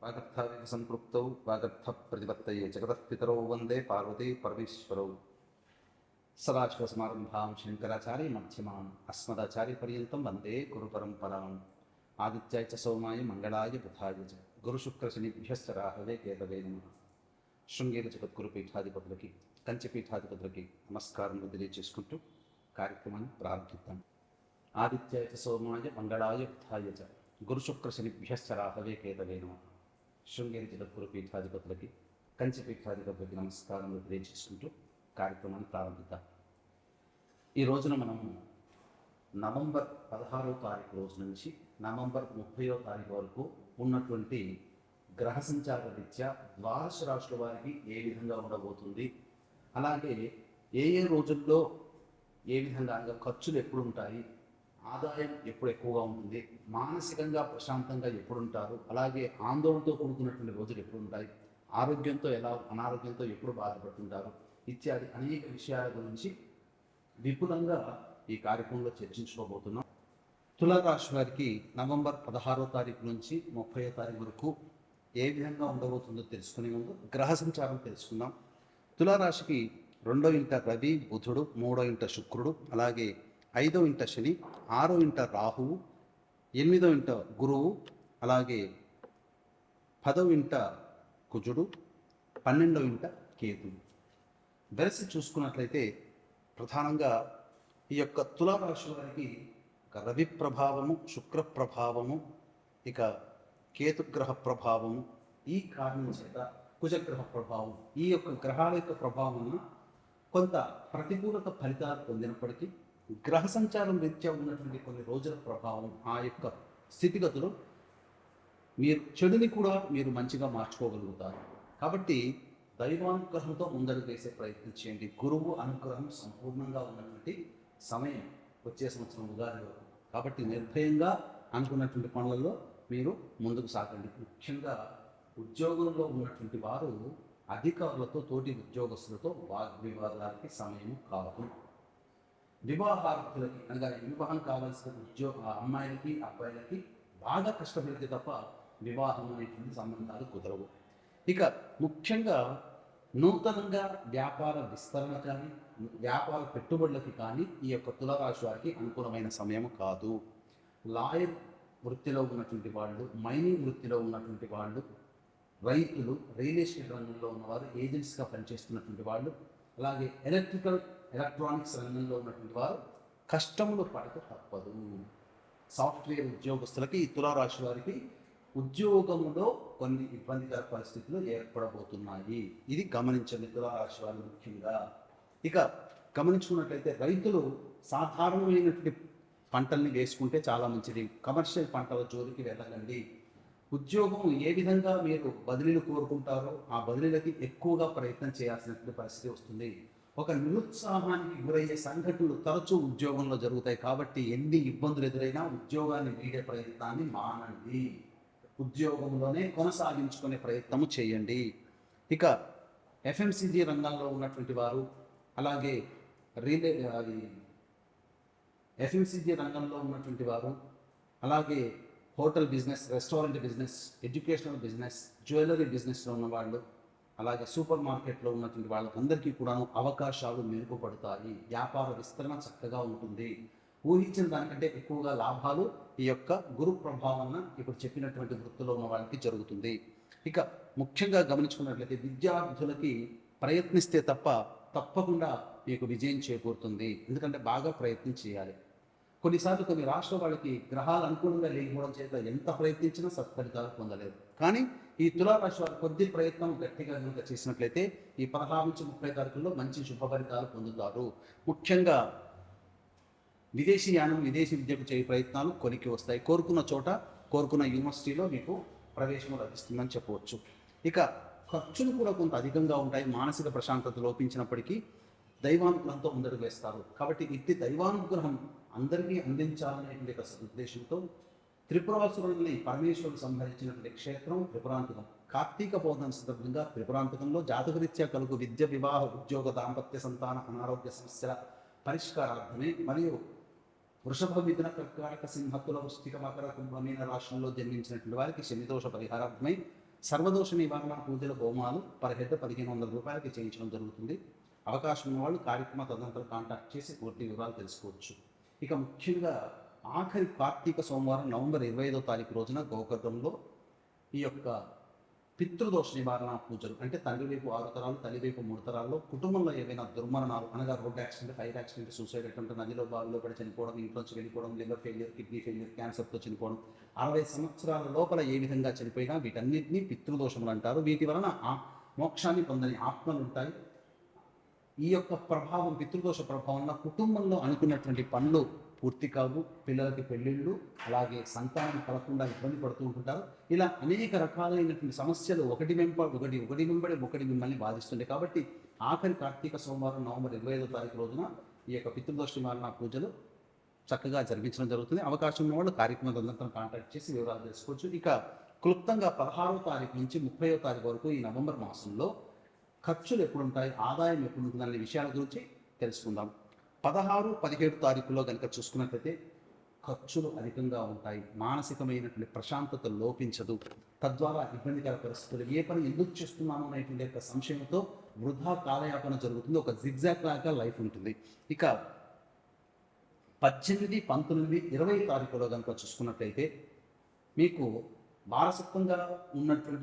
వాగర్థావివ సంపృక్తౌ వాగర్థప్రతిపత్తయే జగతఃపితరౌ వందే పార్వతీ పరమేశ్వరౌ. సదాశివసమారంభాం శంకరాచార్య మధ్యమాం అస్మదాచార్యపర్యంతం వందే గురుపరంపరాం. ఆదిత్యాయ చ సోమాయ మంగళాయ బుధాయ చ గురుశుక్రశనిభ్యశ్చ రాహవే కేతవే నమః. శృంగేరి జగద్గురుపీఠాధిపతులకి, కంచిపీఠాధిపతులకి నమస్కారం తెలియజేసుకుంటూ కార్యక్రమాన్ని ప్రారంభిద్దాం. ఆదిత్యాయ చ సోమాయ మంగళాయ బుధాయ చ గురుశుక్రశనిభ్యశ్చ రాహవే కేతవే నమః. శృంగేరి జగద్గురుపీఠాధిపతులకి, కంచిపీఠాధిపతులకి నమస్కారం తెలియజేసుకుంటూ కార్యక్రమాన్ని ప్రారంభిద్దాం. ఈ రోజున మనము నవంబర్ 16వ తారీఖు రోజు నుంచి నవంబర్ 30వ తారీఖు వరకు ఉన్నటువంటి గ్రహ సంచార రీత్యా ద్వాదశ రాశుల వారికి ఏ విధంగా ఉండబోతుంది, అలాగే ఏ ఏ రోజుల్లో ఏ విధంగా ఖర్చులు ఎప్పుడు ఉంటాయి, ఆదాయం ఎప్పుడు ఎక్కువగా ఉంటుంది, మానసికంగా ప్రశాంతంగా ఎప్పుడు ఉంటారు, అలాగే ఆందోళనతో కూడుకున్నటువంటి రోజులు ఎప్పుడు ఉంటాయి, ఆరోగ్యంతో ఎలా అనారోగ్యంతో ఎప్పుడు బాధపడుతుంటారు ఇత్యాది అనేక విషయాల గురించి విపులంగా ఈ కార్యక్రమంలో చర్చించుకోబోతున్నాం. తులారాశి వారికి నవంబర్ 16వ తారీఖు నుంచి 30వ తారీఖు వరకు ఏ విధంగా ఉండబోతుందో తెలుసుకునే ముందు గ్రహ సంచారం తెలుసుకుందాం. తులారాశికి 2వ ఇంట రవి బుధుడు, 3వ ఇంట శుక్రుడు, అలాగే 5వ ఇంట శని, 6వ ఇంట రాహువు, 8వ ఇంట గురువు, అలాగే 10వ ఇంట కుజుడు, 12వ ఇంట కేతువు. వెరసి చూసుకున్నట్లయితే ప్రధానంగా ఈ యొక్క తులారాశి వారికి రవి ప్రభావము, శుక్ర ప్రభావము, ఇక కేతుగ్రహ ప్రభావము, ఈ కారణం చేత కుజగ్రహ ప్రభావం, ఈ యొక్క గ్రహాల యొక్క ప్రభావం కొంత ప్రతికూలత ఫలితాలు పొందినప్పటికీ గ్రహ సంచారం రీత్యా ఉన్నటువంటి కొన్ని రోజుల ప్రభావం, ఆ యొక్క స్థితిగతులు మీరు చెడుని కూడా మీరు మంచిగా మార్చుకోగలుగుతారు. కాబట్టి దైవానుగ్రహంతో ముందడుగు వేసే ప్రయత్నం చేయండి. గురువు అనుగ్రహం సంపూర్ణంగా ఉన్నటువంటి సమయం వచ్చే సంవత్సరం ఉగాది వరకు. కాబట్టి నిర్భయంగా అనుకున్నటువంటి పనులలో మీరు ముందుకు సాగండి. ముఖ్యంగా ఉద్యోగంలో ఉన్నటువంటి వారు అధికారులతో, తోటి ఉద్యోగస్తులతో వాగ్వివాదాలకి సమయం కాదు. వివాహార్థులకి అనగా వివాహం కావాల్సిన అమ్మాయిలకి అబ్బాయిలకి బాగా కష్టపడితే తప్ప వివాహం అనేటువంటి సంబంధాలు కుదరవు. ఇక ముఖ్యంగా నూతనంగా వ్యాపార విస్తరణ కానీ, వ్యాపార పెట్టుబడులకి కానీ ఈ యొక్క తులారాశి వారికి అనుకూలమైన సమయం కాదు. లాయర్ వృత్తిలో ఉన్నటువంటి వాళ్ళు, మైనింగ్ వృత్తిలో ఉన్నటువంటి వాళ్ళు, రైతులు, రియల్ ఎస్టేట్ రంగంలో ఉన్నవారు, ఏజెంట్స్గా పనిచేస్తున్నటువంటి వాళ్ళు, అలాగే ఎలక్ట్రానిక్స్ రంగంలో ఉన్నటువంటి వారు కష్టములు పడక తప్పదు. సాఫ్ట్వేర్ ఉద్యోగస్తులకి ఈ తులారాశి వారికి ఉద్యోగంలో కొన్ని ఇబ్బందికర పరిస్థితులు ఏర్పడబోతున్నాయి. ఇది గమనించండి తులారాశి వారు ముఖ్యంగా. ఇక గమనించుకున్నట్లయితే రైతులు సాధారణమైనటువంటి పంటల్ని వేసుకుంటే చాలా మంచిది. కమర్షియల్ పంటల జోలికి వెళ్ళకండి. ఉద్యోగం ఏ విధంగా మీరు బదిలీలు కోరుకుంటారో ఆ బదిలీలకి ఎక్కువగా ప్రయత్నం చేయాల్సినటువంటి పరిస్థితి వస్తుంది. ఒక నిరుత్సాహానికి గురయ్యే సంఘటనలు తరచూ ఉద్యోగంలో జరుగుతాయి. కాబట్టి ఎన్ని ఇబ్బందులు ఎదురైనా ఉద్యోగాన్ని వీడే ప్రయత్నాన్ని మానండి. ఉద్యోగంలోనే కొనసాగించుకునే ప్రయత్నము చేయండి. ఇక ఎఫ్ఎంసీజీ రంగంలో ఉన్నటువంటి వారు, అలాగే ఎఫ్ఎంసీజీ రంగంలో ఉన్నటువంటి వారు, అలాగే hotel business, restaurant business, educational business, jewellery బిజినెస్లో ఉన్నవాళ్ళు, అలాగే సూపర్ మార్కెట్లో ఉన్నటువంటి వాళ్ళకందరికీ కూడా అవకాశాలు మెరుగుపడతాయి. వ్యాపార విస్తరణ చక్కగా ఉంటుంది. ఊహించిన దానికంటే ఎక్కువగా లాభాలు ఈ యొక్క గురు ప్రభావం ఇప్పుడు చెప్పినటువంటి వృత్తిలో ఉన్న వాళ్ళకి జరుగుతుంది. ఇక ముఖ్యంగా గమనించుకున్నట్లయితే విద్యార్థులకి ప్రయత్నిస్తే తప్పకుండా మీకు విజయం చేకూరుతుంది. ఎందుకంటే బాగా ప్రయత్నం చేయాలి. కొన్నిసార్లు కొన్ని రాష్ట్ర వాళ్ళకి గ్రహాలు అనుకూలంగా లేకపోవడం చేత ఎంత ప్రయత్నించినా సత్ఫలితాలు పొందలేరు. కానీ ఈ తులారాశి వారు కొద్ది ప్రయత్నం గట్టిగా కనుక చేసినట్లయితే ఈ 16 నుంచి 30 తారీఖుల్లో మంచి శుభ ఫలితాలు పొందుతారు. ముఖ్యంగా విదేశీ యానం, విదేశీ విద్యకు చేయ ప్రయత్నాలు కొనికి వస్తాయి. కోరుకున్న చోట, కోరుకున్న యూనివర్సిటీలో మీకు ప్రవేశం లభిస్తుందని చెప్పవచ్చు. ఇక ఖర్చులు కూడా కొంత అధికంగా ఉంటాయి. మానసిక ప్రశాంతత లోపించినప్పటికీ దైవానుగ్రహంతో ముందడుగు వేస్తారు. కాబట్టి ఇట్టి దైవానుగ్రహం అందరికీ అందించాలనేటువంటి ఉద్దేశంతో త్రిపురాసురుల్ని పరమేశ్వరుడు సంహరించినటువంటి క్షేత్రం త్రిపురాంతకం. కార్తీక పౌర్ణమి సందర్భంగా త్రిపురాంతకంలో జాతకరీత్యా కలుగు విద్య, వివాహ, ఉద్యోగ, దాంపత్య, సంతాన, అనారోగ్య సమస్యల పరిష్కారార్థమే మరియు వృషభ, మిథున, కర్కాటక, సింహ, తుల, వృశ్చిక, మకర, కుంభ, మీన రాశుల్లో జన్మించినటువంటి వారికి శనిదోష పరిహారార్థమై సర్వదోష నివారణ పూజల హోమాలు పర్ హెడ్ 1500 రూపాయలకి చేయించడం జరుగుతుంది. అవకాశం ఉన్న వాళ్ళు కార్యక్రమ తదనంతరం కాంటాక్ట్ చేసి పూర్తి వివరాలు తెలుసుకోవచ్చు. ఇక ముఖ్యంగా ఆఖరి కార్తీక సోమవారం నవంబర్ 25వ తారీఖు రోజున గోకర్ణంలో ఈ యొక్క పితృదోష నివారణ పూజలు అంటే తండ్రి వైపు 6 తరాలు, తల్లి వైపు 3 తరాల్లో కుటుంబంలో ఏవైనా దుర్మరణాలు అనగా road accident, fire accident, suicide attempt, నదిలో బావిలో పడి చనిపోవడం, ఇంట్లోంచి వెళ్ళిపోవడం, లివర్ ఫెయిల్యూర్, కిడ్నీ ఫెయిల్యూర్, క్యాన్సర్తో చనిపోవడం, 60 సంవత్సరాల లోపల ఏ విధంగా చనిపోయినా వీటన్నిటినీ పితృదోషములు అంటారు. వీటి వలన మోక్షాన్ని పొందని ఆత్మలు ఉంటాయి. ఈ యొక్క ప్రభావం, పితృదోష ప్రభావంలో కుటుంబంలో అనుకున్నటువంటి పనులు పూర్తి కావు, పిల్లలకి పెళ్ళిళ్ళు, అలాగే సంతానం కలగకుండా ఇబ్బంది పడుతూ ఉంటుంటారు. ఇలా అనేక రకాలైనటువంటి సమస్యలు ఒకటి వెంబడి మిమ్మల్ని బాధిస్తుంటాయి. కాబట్టి ఆఖరి కార్తీక సోమవారం నవంబర్ 25వ తారీఖు రోజున ఈ యొక్క పితృదోష నివారణ పూజలు చక్కగా జరిపించడం జరుగుతుంది. అవకాశం ఉన్న వాళ్ళు కార్యక్రమం తదనంతరం కాంటాక్ట్ చేసి వివరాలు తెలుసుకోవచ్చు. ఇక క్లుప్తంగా 16వ తారీఖు నుంచి 30వ తారీఖు వరకు ఈ నవంబర్ మాసంలో ఖర్చులు ఎప్పుడు ఉంటాయి, ఆదాయం ఎప్పుడు ఉంటుంది అనే విషయాల గురించి తెలుసుకుందాం. 16, 17 తారీఖుల్లో కనుక చూసుకున్నట్లయితే ఖర్చులు అధికంగా ఉంటాయి. మానసికమైనటువంటి ప్రశాంతత లోపించదు. తద్వారా ఇబ్బందికర పరిస్థితులు, ఏ పని ఎందుకు చేస్తున్నాము అనేటువంటి యొక్క సంశయంతో వృధా కాలయాపన జరుగుతుంది. ఒక జిగ్జాగ్ లాగా లైఫ్ ఉంటుంది. ఇక 18, 19, 20 తారీఖులో కనుక చూసుకున్నట్లయితే మీకు వారసత్వంగా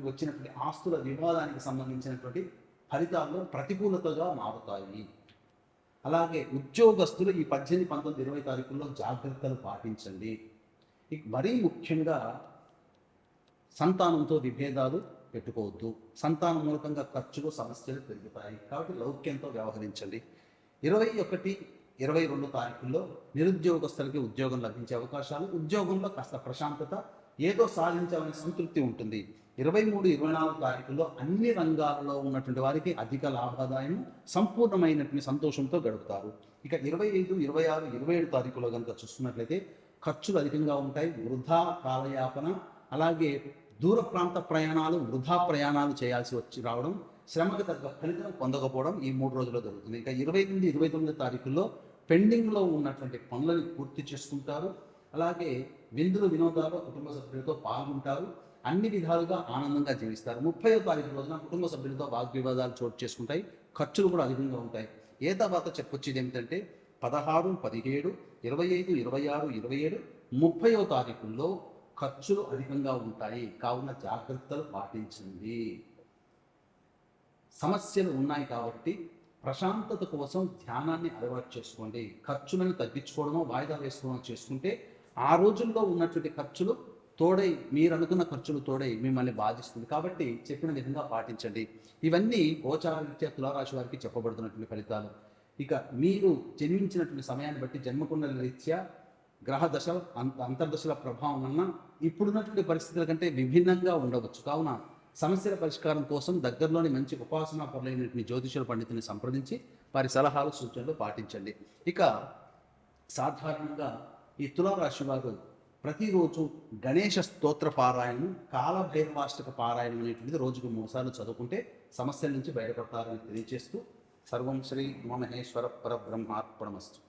వచ్చినటువంటి ఆస్తుల వివాదానికి సంబంధించినటువంటి ఫలితాల్లో ప్రతికూలతగా మారుతాయి. అలాగే ఉద్యోగస్తులు ఈ 18, 19, 20 తారీఖుల్లో జాగ్రత్తలు పాటించండి. మరీ ముఖ్యంగా సంతానంతో విభేదాలు పెట్టుకోవద్దు. సంతానం మూలకంగా ఖర్చులు, సమస్యలు పెరుగుతాయి. కాబట్టి లౌక్యంతో వ్యవహరించండి. 21, 22 తారీఖుల్లో నిరుద్యోగస్తులకి ఉద్యోగం లభించే అవకాశాలు, ఉద్యోగంలో కాస్త ప్రశాంతత, ఏదో సాధించాలనే సంతృప్తి ఉంటుంది. 23, 24 తారీఖుల్లో అన్ని రంగాల్లో ఉన్నటువంటి వారికి అధిక లాభాదాయం, సంపూర్ణమైనటువంటి సంతోషంతో గడుపుతారు. ఇక 25, 26, 27 తారీఖులో కనుక చూసుకున్నట్లయితే ఖర్చులు అధికంగా ఉంటాయి. వృధా కాలయాపన, అలాగే దూర ప్రాంత ప్రయాణాలు, వృధా ప్రయాణాలు చేయాల్సి వచ్చి రావడం, శ్రమకు తగ్గ ఫలితం పొందకపోవడం ఈ 3 రోజుల్లో జరుగుతుంది. ఇక 28, 29 తారీఖుల్లో పెండింగ్లో ఉన్నటువంటి పనులను పూర్తి చేసుకుంటారు. అలాగే విందులు, వినోదాలు కుటుంబ సభ్యులతో పాల్గొంటారు. అన్ని విధాలుగా ఆనందంగా జీవిస్తారు. 30వ తారీఖు రోజున కుటుంబ సభ్యులతో వాగ్వివాదాలు చోటు చేసుకుంటాయి. ఖర్చులు కూడా అధికంగా ఉంటాయి. ఏ తర్వాత చెప్పొచ్చేది ఏమిటంటే 16, 17, 25, 26, 27, 30వ తారీఖుల్లో ఖర్చులు అధికంగా ఉంటాయి. కావున జాగ్రత్తలు పాటించండి. సమస్యలు ఉన్నాయి కాబట్టి ప్రశాంతత కోసం ధ్యానాన్ని అలవాటు చేసుకోండి. ఖర్చులను తగ్గించుకోవడమో, వాయిదా వేసుకోవడం చేసుకుంటే ఆ రోజుల్లో ఉన్నటువంటి ఖర్చులు తోడై, మీరు అనుకున్న ఖర్చులు తోడై మిమ్మల్ని బాధిస్తుంది. కాబట్టి చెప్పిన విధంగా పాటించండి. ఇవన్నీ గోచారరీత్యా తులారాశి వారికి చెప్పబడుతున్నటువంటి ఫలితాలు. ఇక మీరు జన్మించినటువంటి సమయాన్ని బట్టి జన్మకుండల రీత్యా గ్రహ దశల, అంతర్దశల ప్రభావం వలన ఇప్పుడున్నటువంటి పరిస్థితుల కంటే విభిన్నంగా ఉండవచ్చు. కావున సమస్యల పరిష్కారం కోసం దగ్గరలోని మంచి ఉపాసనా పరులైనటువంటి జ్యోతిషుల పండితుని సంప్రదించి వారి సలహాలు, సూచనలు పాటించండి. ఇక సాధారణంగా ఈ తులారాశి వారు ప్రతిరోజు గణేష స్తోత్ర పారాయణం, కాలభైరవాష్టక పారాయణం అనేటువంటిది రోజుకు 3 సార్లు చదువుకుంటే సమస్యల నుంచి బయటపడతారని తెలియజేస్తూ సర్వం శ్రీ ఉమామహేశ్వర పరబ్రహ్మార్పణమస్తు.